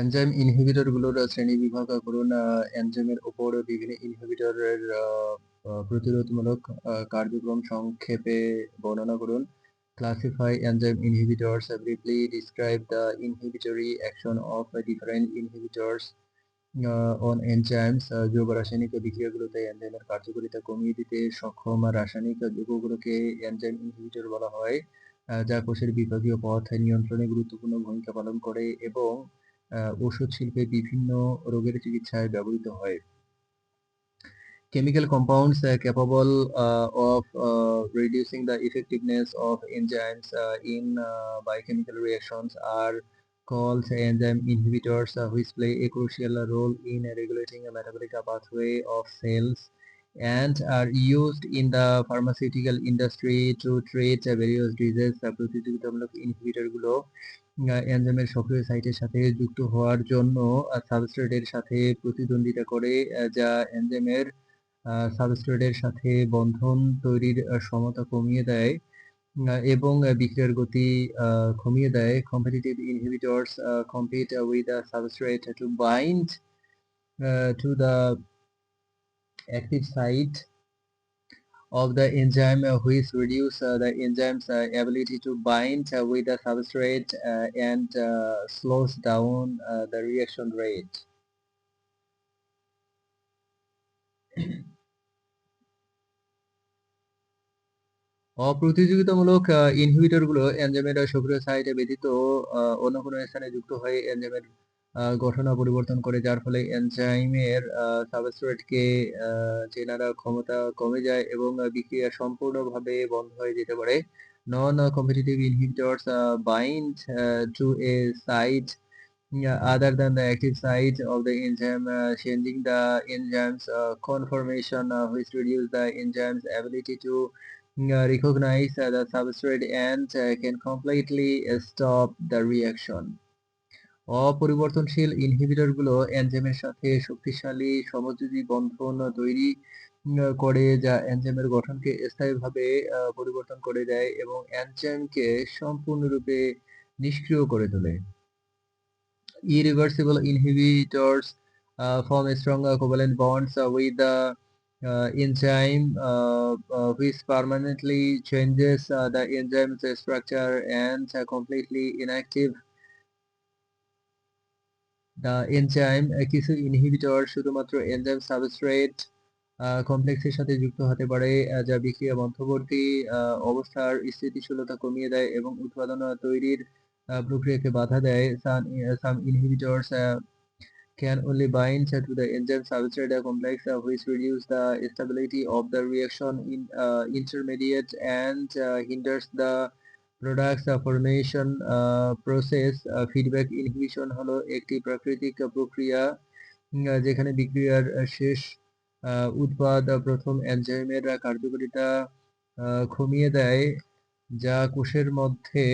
Enzyme ইনহিবিটরগুলোর শ্রেণীবিভাগ করুন। এনজাইমের উপর বিভিন্ন ইনহিবিটরের প্রতিরোধমূলক কার্যক্রম সংক্ষেপে বর্ণনা করুন। Classify enzyme inhibitors. Briefly describe the inhibitory action of different inhibitors on enzymes. জৈব রাসায়নিক বিক্রিয়াগুলোতে এনজাইমের কার্যকারিতা কমিয়ে দিতে সক্ষম রাসায়নিক যৌগগুলোকে এনজাইম ইনহিবিটর বলা হয়, যা কোষের বিভাগীয় পথ নিয়ন্ত্রণে গুরুত্বপূর্ণ ভূমিকা পালন করে এবং ওষুধ শিল্পে বিভিন্ন রোগের চিকিৎসায় ব্যবহৃত হয়। Chemical compounds capable of reducing the effectiveness of enzymes in biochemical reactions are called enzyme inhibitors, which play a crucial role in regulating a metabolic pathway of cells and are used in the pharmaceutical industry to treat various diseases. প্রতিযোগিতামূলক inhibitor গুলো এনজাইমের সক্রিয় সাইটের সাথে যুক্ত হওয়ার জন্য সাবস্ট্রেটের সাথে প্রতিদ্বন্দ্বিতা করে, যা এনজাইমের সাবস্ট্রেটের সাথে বন্ধন তৈরির সমতা কমিয়ে দেয় এবং বিক্রিয়ার গতি কমিয়ে দেয়। Competitive inhibitors compete with the substrate to bind to the active site of the enzyme, which reduce the enzyme's ability to bind with the substrate and slows down the reaction rate. অপ্রতিযোগিতামূলক ইনহিবিটরগুলো এনজাইমের সক্রিয় সাইটে ব্যতীত অন্য কোনো স্থানে যুক্ত হয়ে এনজাইমের গঠন পরিবর্তন করে, যার ফলে এনজাইমের সাবস্ট্রেটকে চেনার ক্ষমতা কমে যায় এবং বিক্রিয়া সম্পূর্ণভাবে বন্ধ হয়ে যেতে পারে। Non-competitive inhibitors bind to a site other than the active site of the enzyme, changing the enzyme's conformation, which reduce the enzyme's ability to recognize the substrate and can completely stop the reaction. অপরিবর্তনশীল ইনহিবিটরগুলো এনজাইমের সাথে শক্তিশালী সমযোজী বন্ধন তৈরি করে, যা এনজাইমের গঠনকে স্থায়ীভাবে পরিবর্তন করে দেয় এবং এনজাইমকে সম্পূর্ণরূপে নিষ্ক্রিয় করে তোলে। Irreversible inhibitors form strong covalent bonds with the enzyme, which permanently changes the enzyme's structure and completely inactive the enzyme. কিছু ইনহিবিটর শুধুমাত্র এনজাইম সাবস্ট্রেট কমপ্লেক্সের সাথে যুক্ত হতে পারে, যা বিক্রিয়া মধ্যবর্তী অবস্থার স্থিতিশীলতা কমিয়ে দেয় এবং উৎপাদন তৈরির প্রক্রিয়াকে বাধা দেয়। Some inhibitors can only bind to the enzyme substrate complex, which reduce the stability of the reaction in intermediate and hinders the products formation process. Feedback inhibition হলো একটি প্রাকৃতিক প্রক্রিয়া যেখানে বিক্রিয়ার শেষ উৎপাদ প্রথম এনজাইমের কার্যকারিতা কমিয়ে দেয়, যা কোষের মধ্যে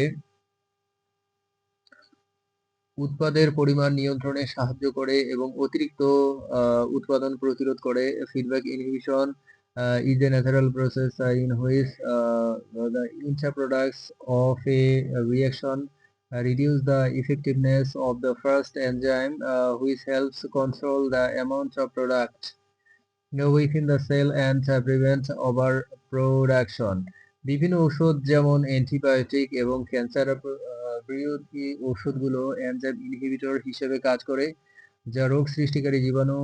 উৎপাদের পরিমাণ নিয়ন্ত্রণে সাহায্য করে এবং অতিরিক্ত উৎপাদন প্রতিরোধ করে। Feedback inhibition is a natural process in which the interproducts of a reaction reduce the effectiveness of the first enzyme, which helps control the amount of product within the cell and prevent overproduction. বিভিন্ন ঔষধ যেমন antibiotic এবং cancer বিরোধী ওষুধগুলো enzyme inhibitor হিসেবে কাজ করে, যা রোগ সৃষ্টিকারী জীবাণু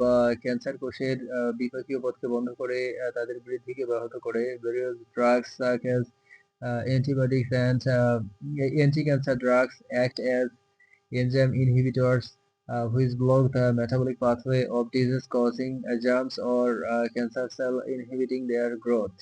বা ক্যান্সার কোষের বিপাকীয় পথকে বন্ধ করে তাদের বৃদ্ধিকে ব্যাহত করে। Various drugs such as antibiotics and anti-cancer drugs act as enzyme inhibitors, which block the metabolic pathway of disease causing germs or cancer cell, inhibiting their growth.